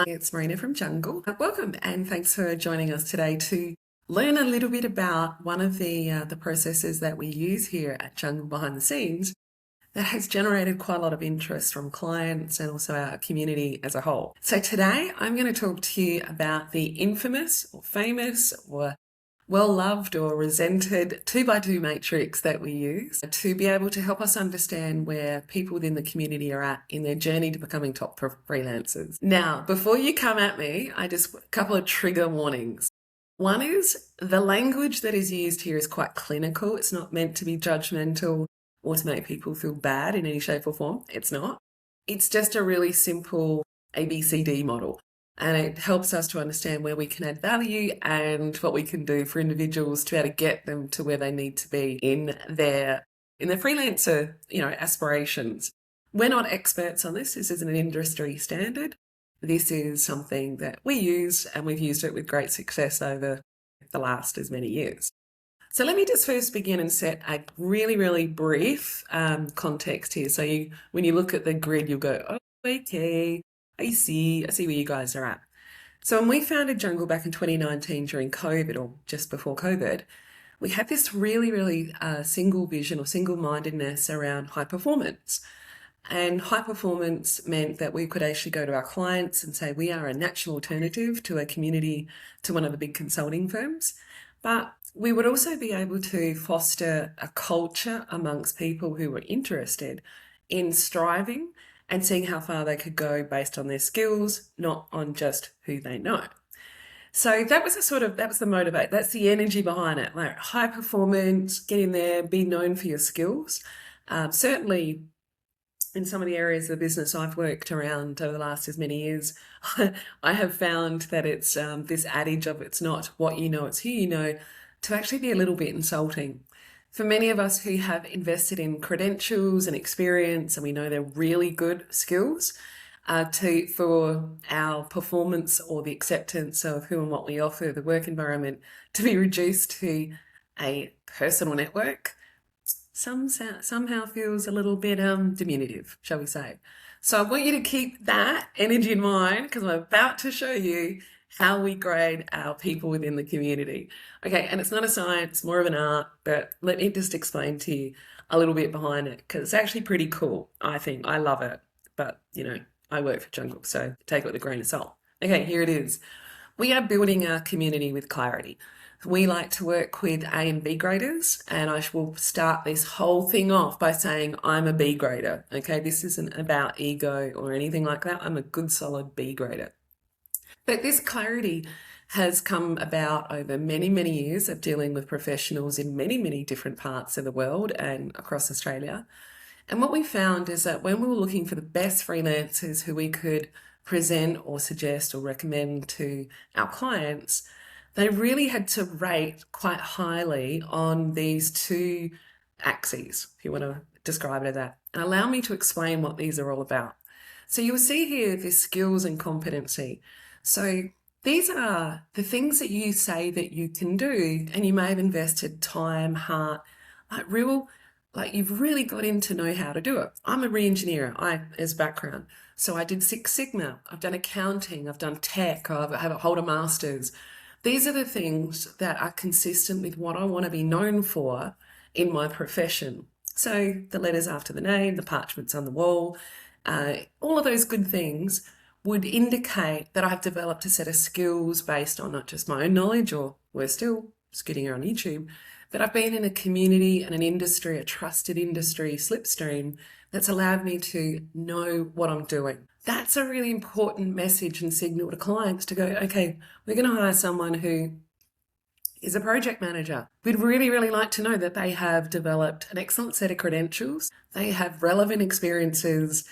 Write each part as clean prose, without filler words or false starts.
It's Marina from Jungle. Welcome and thanks for joining us today to learn a little bit about one of the processes that we use here at Jungle behind the scenes that has generated quite a lot of interest from clients and also our community as a whole. So today I'm going to talk to you about the infamous or famous or well-loved or resented 2x2 matrix that we use to be able to help us understand where people within the community are at in their journey to becoming top freelancers. Now, before you come at me, a couple of trigger warnings. One is the language that is used here is quite clinical. It's not meant to be judgmental or to make people feel bad in any shape or form. It's not. It's just a really simple ABCD model. And it helps us to understand where we can add value and what we can do for individuals to be able to get them to where they need to be in their freelancer, aspirations. We're not experts on this. This isn't an industry standard. This is something that we use, and we've used it with great success over the last as many years. So let me just first begin and set a really, really brief context here. So when you look at the grid, you'll go, oh, okay, I see where you guys are at. So when we founded Jungle back in 2019 during COVID or just before COVID, we had this really, really single vision or single-mindedness around high performance. And high performance meant that we could actually go to our clients and say, we are a natural alternative to a community, to one of the big consulting firms. But we would also be able to foster a culture amongst people who were interested in striving and seeing how far they could go based on their skills, not on just who they know. So that was the motivate. That's the energy behind it. Like high performance, get in there, be known for your skills. Certainly in some of the areas of the business I've worked around over the last as many years, I have found that it's this adage of it's not what you know, it's who you know, to actually be a little bit insulting. For many of us who have invested in credentials and experience, and we know they're really good skills, for our performance or the acceptance of who and what we offer, the work environment, to be reduced to a personal network, somehow feels a little bit diminutive, shall we say. So I want you to keep that energy in mind because I'm about to show you how we grade our people within the community. Okay, and it's not a science, more of an art, but let me just explain to you a little bit behind it because it's actually pretty cool, I think. I love it, but I work for Jungle, so take it with a grain of salt. Okay, here it is. We are building our community with clarity. We like to work with A and B graders, and I will start this whole thing off by saying I'm a B grader. Okay, this isn't about ego or anything like that. I'm a good, solid B grader. But this clarity has come about over many, many years of dealing with professionals in many, many different parts of the world and across Australia. And what we found is that when we were looking for the best freelancers who we could present or suggest or recommend to our clients, they really had to rate quite highly on these two axes, if you want to describe it as that. And allow me to explain what these are all about. So you'll see here the skills and competency. So these are the things that you say that you can do, and you may have invested time, heart, you've really got in to know how to do it. I'm a re-engineer, as background. So I did Six Sigma, I've done accounting, I've done tech, I hold a master's. These are the things that are consistent with what I want to be known for in my profession. So the letters after the name, the parchments on the wall, all of those good things would indicate that I've developed a set of skills based on not just my own knowledge, or we're still scooting around YouTube, but I've been in a community and an industry, a trusted industry slipstream that's allowed me to know what I'm doing. That's a really important message and signal to clients to go, okay, we're going to hire someone who is a project manager. We'd really, really like to know that they have developed an excellent set of credentials, they have relevant experiences,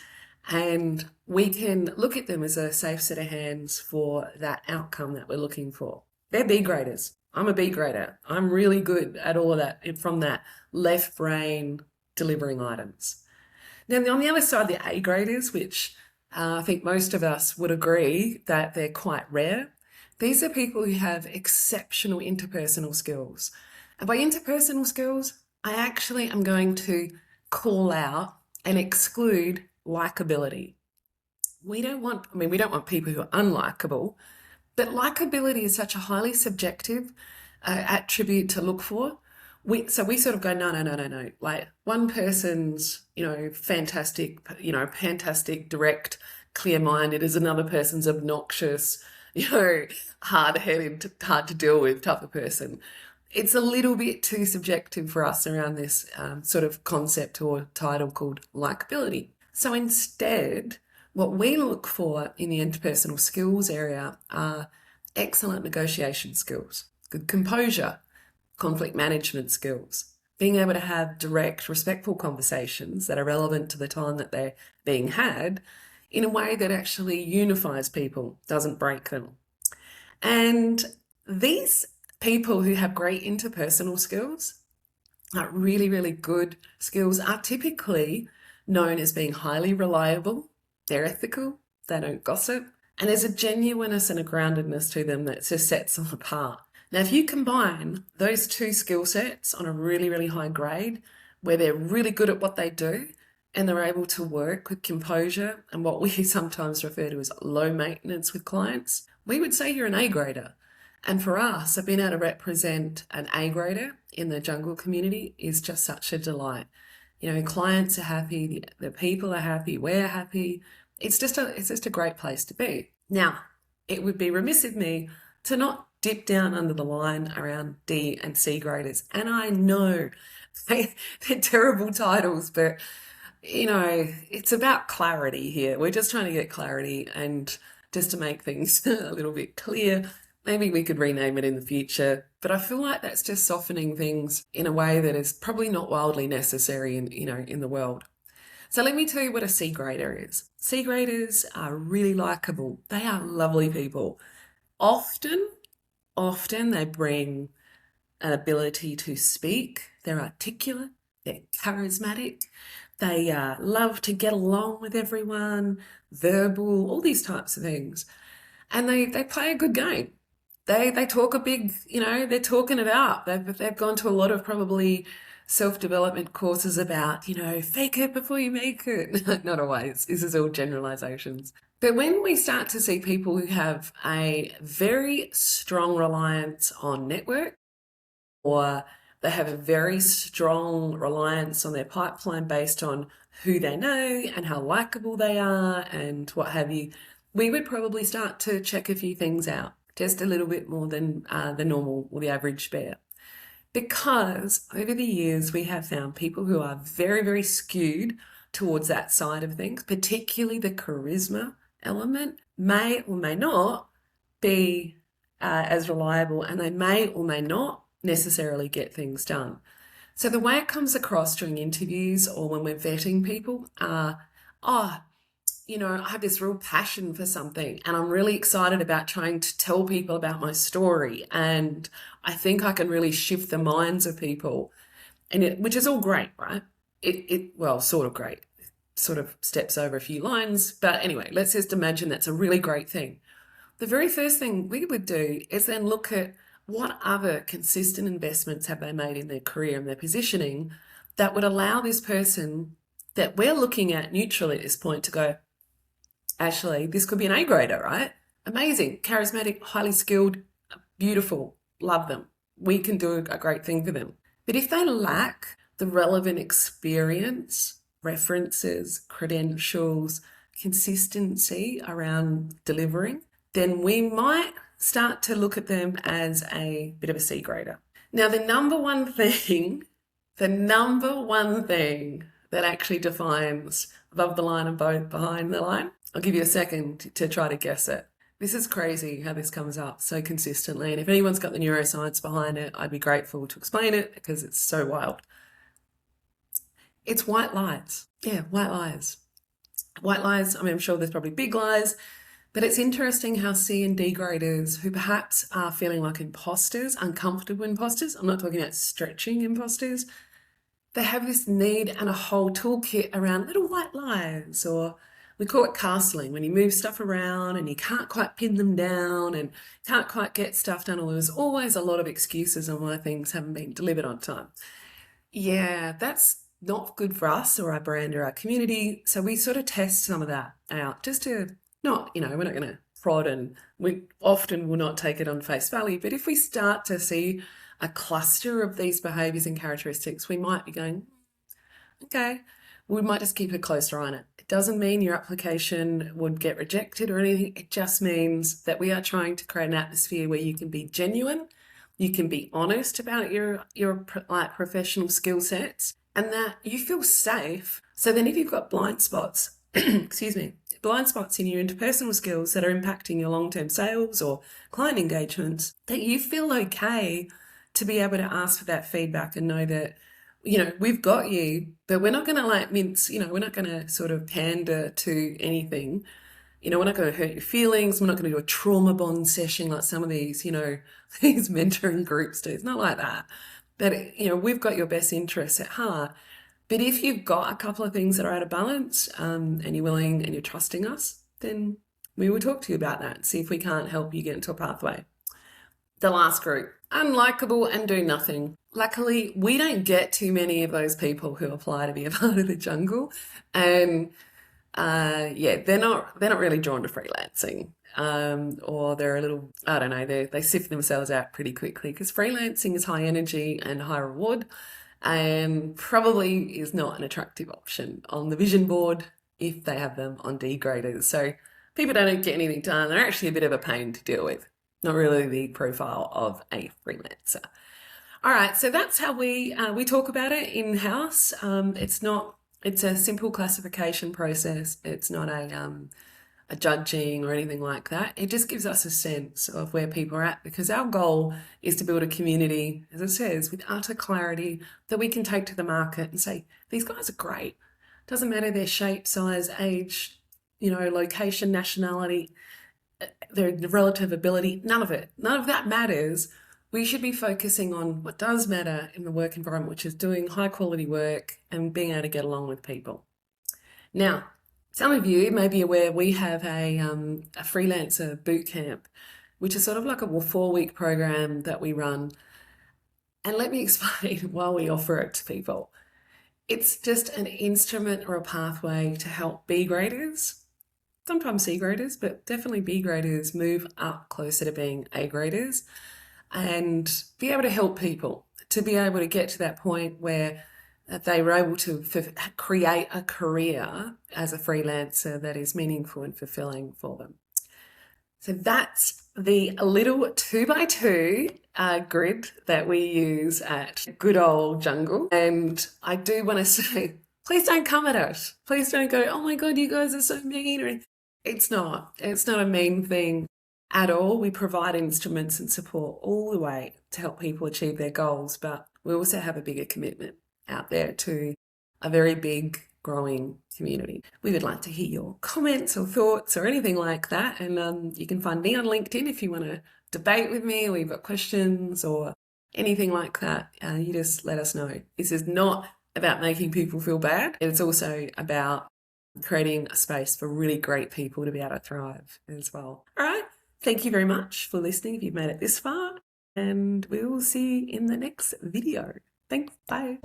and we can look at them as a safe set of hands for that outcome that we're looking for. They're B graders. I'm a B grader. I'm really good at all of that, from that left brain delivering items. Now, on the other side, the A graders, which I think most of us would agree that they're quite rare. These are people who have exceptional interpersonal skills. And by interpersonal skills, I actually am going to call out and exclude likability. we don't want people who are unlikable, but likability is such a highly subjective attribute to look for. So we sort of go, no, no, no, no, no. Like one person's, fantastic, fantastic, direct, clear-minded is another person's obnoxious, hard-headed, hard to deal with type of person. It's a little bit too subjective for us around this sort of concept or title called likability. So instead, what we look for in the interpersonal skills area are excellent negotiation skills, good composure, conflict management skills, being able to have direct, respectful conversations that are relevant to the time that they're being had in a way that actually unifies people, doesn't break them. And these people who have great interpersonal skills, really, really good skills, are typically known as being highly reliable, they're ethical, they don't gossip, and there's a genuineness and a groundedness to them that just sets them apart. Now, if you combine those two skill sets on a really, really high grade, where they're really good at what they do and they're able to work with composure and what we sometimes refer to as low maintenance with clients, we would say you're an A grader. And for us, being able to represent an A grader in the Jungle community is just such a delight. Clients are happy, the people are happy, we're happy. It's just a great place to be. Now, it would be remiss of me to not dip down under the line around D and C graders. And I know they're terrible titles, but it's about clarity here. We're just trying to get clarity and just to make things a little bit clear. Maybe we could rename it in the future, but I feel like that's just softening things in a way that is probably not wildly necessary in the world. So let me tell you what a C grader is. C graders are really likable. They are lovely people. Often they bring an ability to speak. They're articulate. They're charismatic. They love to get along with everyone, verbal, all these types of things. And they play a good game. They talk a big, they're talking it up. They've gone to a lot of probably self-development courses about, fake it before you make it. Not always. This is all generalizations. But when we start to see people who have a very strong reliance on network, or they have a very strong reliance on their pipeline based on who they know and how likable they are and what have you, we would probably start to check a few things out, just a little bit more than the normal or the average bear. Because over the years, we have found people who are very, very skewed towards that side of things, particularly the charisma element, may or may not be as reliable, and they may or may not necessarily get things done. So the way it comes across during interviews or when we're vetting people are, I have this real passion for something and I'm really excited about trying to tell people about my story, and I think I can really shift the minds of people, which is all great, right? Well, sort of great. Sort of steps over a few lines, but anyway, let's just imagine that's a really great thing. The very first thing we would do is then look at what other consistent investments have they made in their career and their positioning that would allow this person that we're looking at neutrally at this point to go, actually, this could be an A grader, right? Amazing, charismatic, highly skilled, beautiful, love them. We can do a great thing for them. But if they lack the relevant experience, references, credentials, consistency around delivering, then we might start to look at them as a bit of a C grader. Now, the number one thing that actually defines above the line and behind the line, I'll give you a second to try to guess it. This is crazy how this comes up so consistently. And if anyone's got the neuroscience behind it, I'd be grateful to explain it because it's so wild. It's white lies. Yeah, white lies. White lies, I'm sure there's probably big lies, but it's interesting how C and D graders who perhaps are feeling like imposters, uncomfortable imposters, I'm not talking about stretching imposters, they have this need and a whole toolkit around little white lies, or we call it castling, when you move stuff around and you can't quite pin them down and can't quite get stuff done, or there's always a lot of excuses on why things haven't been delivered on time. Yeah, that's not good for us or our brand or our community. So we sort of test some of that out just to not, we're not going to prod, and we often will not take it on face value. But if we start to see a cluster of these behaviors and characteristics, we might be going, okay, we might just keep a closer eye on it. It doesn't mean your application would get rejected or anything. It just means that we are trying to create an atmosphere where you can be genuine, you can be honest about your like professional skill sets, and that you feel safe. So then if you've got blind spots, excuse me, blind spots in your interpersonal skills that are impacting your long-term sales or client engagements, that you feel okay to be able to ask for that feedback and know that, we've got you, but we're not going to like mince, we're not going to sort of pander to anything. We're not going to hurt your feelings. We're not going to do a trauma bond session like some of these, these mentoring groups do. It's not like that. But, we've got your best interests at heart. But if you've got a couple of things that are out of balance, and you're willing and you're trusting us, then we will talk to you about that and see if we can't help you get into a pathway. The last group, unlikable and do nothing. Luckily, we don't get too many of those people who apply to be a part of the jungle. And they're not really drawn to freelancing, or they're a little, I don't know, they sift themselves out pretty quickly because freelancing is high energy and high reward, and probably is not an attractive option on the vision board if they have them on degraders. So people don't get anything done. They're actually a bit of a pain to deal with. Not really the profile of a freelancer. All right, so that's how we talk about it in-house. It's a simple classification process. It's not a judging or anything like that. It just gives us a sense of where people are at, because our goal is to build a community, as it says, with utter clarity that we can take to the market and say, these guys are great. Doesn't matter their shape, size, age, location, nationality, their relative ability, none of it. None of that matters. We should be focusing on what does matter in the work environment, which is doing high quality work and being able to get along with people. Now, some of you may be aware we have a freelancer boot camp, which is sort of like a 4-week program that we run. And let me explain why we offer it to people. It's just an instrument or a pathway to help B graders, sometimes C graders, but definitely B graders, move up closer to being A graders and be able to help people to be able to get to that point where they were able to create a career as a freelancer that is meaningful and fulfilling for them. So that's the little 2x2 grid that we use at good old Jungle. And I do want to say, please don't come at us. Please don't go, oh my God, you guys are so mean. It's not a mean thing at all. We provide instruments and support all the way to help people achieve their goals, but we also have a bigger commitment out there to a very big, growing community. We would like to hear your comments or thoughts or anything like that, and you can find me on LinkedIn if you want to debate with me or you've got questions or anything like that. You just let us know. This is not about making people feel bad. It's also about creating a space for really great people to be able to thrive as well. All right. Thank you very much for listening if you've made it this far, and we will see you in the next video. Thanks. Bye.